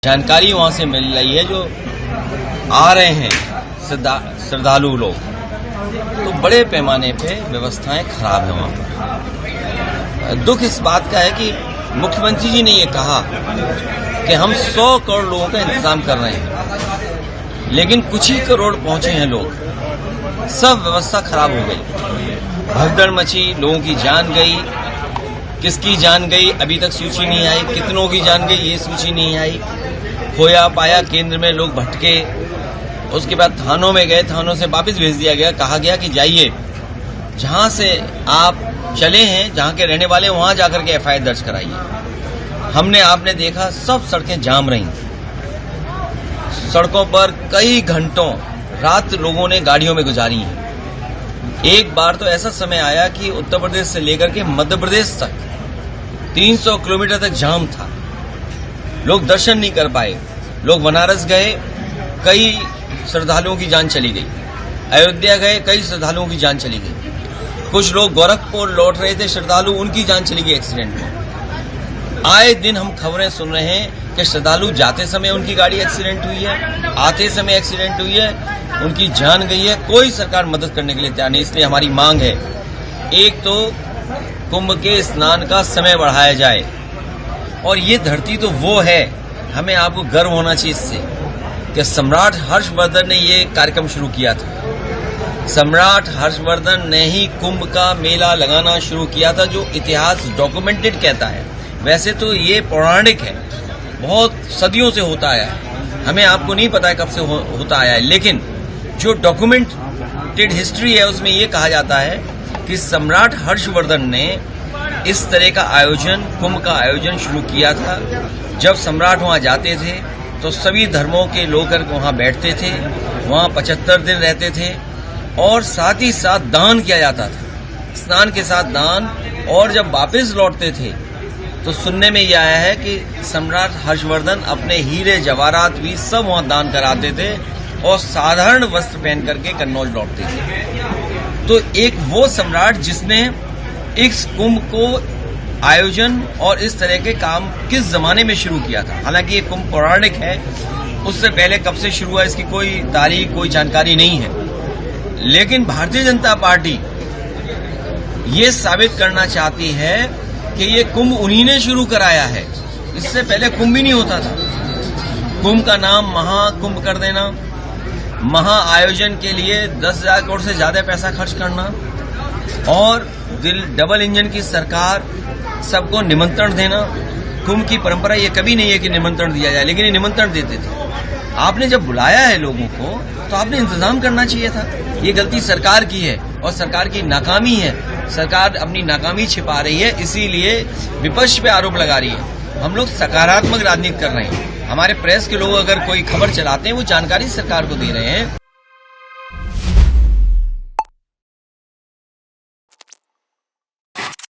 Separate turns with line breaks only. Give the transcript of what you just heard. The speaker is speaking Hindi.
जानकारी वहां से मिल रही है जो आ रहे हैं श्रद्धालु लोग, तो बड़े पैमाने पे व्यवस्थाएं खराब है वहां पर। दुख इस बात का है कि मुख्यमंत्री जी ने ये कहा कि हम 100 करोड़ लोगों का इंतजाम कर रहे हैं, लेकिन कुछ ही करोड़ पहुंचे हैं लोग, सब व्यवस्था खराब हो गई, भगदड़ मची, लोगों की जान गई। किसकी जान गई अभी तक सूची नहीं आई, कितनों की जान गई ये सूची नहीं आई। खोया पाया केंद्र में लोग भटके, उसके बाद थानों में गए, थानों से वापस भेज दिया गया, कहा गया कि जाइए जहां से आप चले हैं, जहां के रहने वाले वहां जाकर के एफआईआर दर्ज कराइए। हमने आपने देखा सब सड़कें जाम रही, सड़कों पर कई घंटों रात लोगों ने गाड़ियों में गुजारी है। एक बार तो ऐसा समय आया कि उत्तर प्रदेश से लेकर के मध्य प्रदेश तक 300 किलोमीटर तक जाम था, लोग दर्शन नहीं कर पाए। लोग बनारस गए, कई श्रद्धालुओं की जान चली गई, अयोध्या गए, कई श्रद्धालुओं की जान चली गई। कुछ लोग गोरखपुर लौट रहे थे श्रद्धालु, उनकी जान चली गई एक्सीडेंट में। आए दिन हम खबरें सुन रहे हैं कि श्रद्धालु जाते समय उनकी गाड़ी एक्सीडेंट हुई है, आते समय एक्सीडेंट हुई है, उनकी जान गई है। कोई सरकार मदद करने के लिए तैयार नहीं। इसलिए हमारी मांग है, एक तो कुंभ के स्नान का समय बढ़ाया जाए, और ये धरती तो वो है, हमें आपको गर्व होना चाहिए इससे कि सम्राट हर्षवर्धन ने ये कार्यक्रम शुरू किया था। सम्राट हर्षवर्धन ने ही कुंभ का मेला लगाना शुरू किया था, जो इतिहास डॉक्यूमेंटेड कहता है। वैसे तो ये पौराणिक है, बहुत सदियों से होता आया है, हमें आपको नहीं पता है कब से होता आया है, लेकिन जो डॉक्यूमेंटेड हिस्ट्री है उसमें ये कहा जाता है कि सम्राट हर्षवर्धन ने इस तरह का आयोजन, कुंभ का आयोजन शुरू किया था। जब सम्राट वहां जाते थे तो सभी धर्मों के लोग वहां बैठते थे, वहां 75 दिन रहते थे, और साथ ही साथ दान किया जाता था, स्नान के साथ दान। और जब वापस लौटते थे तो सुनने में यह आया है कि सम्राट हर्षवर्धन अपने हीरे जवाहरात भी सब वहां दान कराते थे, और साधारण वस्त्र पहन करके कन्नौज लौटते थे। तो एक वो सम्राट जिसने इस कुंभ को आयोजन और इस तरह के काम किस जमाने में शुरू किया था। हालांकि ये कुंभ पौराणिक है, उससे पहले कब से शुरू हुआ इसकी कोई तारीख, कोई जानकारी नहीं है। लेकिन भारतीय जनता पार्टी ये साबित करना चाहती है कि ये कुंभ उन्हीं ने शुरू कराया है, इससे पहले कुंभ ही नहीं होता था। कुंभ का नाम महाकुंभ कर देना, महा आयोजन के लिए 10,000 करोड़ से ज्यादा पैसा खर्च करना, और डबल इंजन की सरकार, सबको निमंत्रण देना। कुंभ की परंपरा ये कभी नहीं है कि निमंत्रण दिया जाए, लेकिन ये निमंत्रण देते थे। आपने जब बुलाया है लोगों को तो आपने इंतजाम करना चाहिए था। ये गलती सरकार की है और सरकार की नाकामी है। सरकार अपनी नाकामी छिपा रही है, इसीलिए विपक्ष पे आरोप लगा रही है। हम लोग सकारात्मक राजनीति कर रहे हैं। हमारे प्रेस के लोग अगर कोई खबर चलाते हैं वो जानकारी सरकार को दे रहे हैं।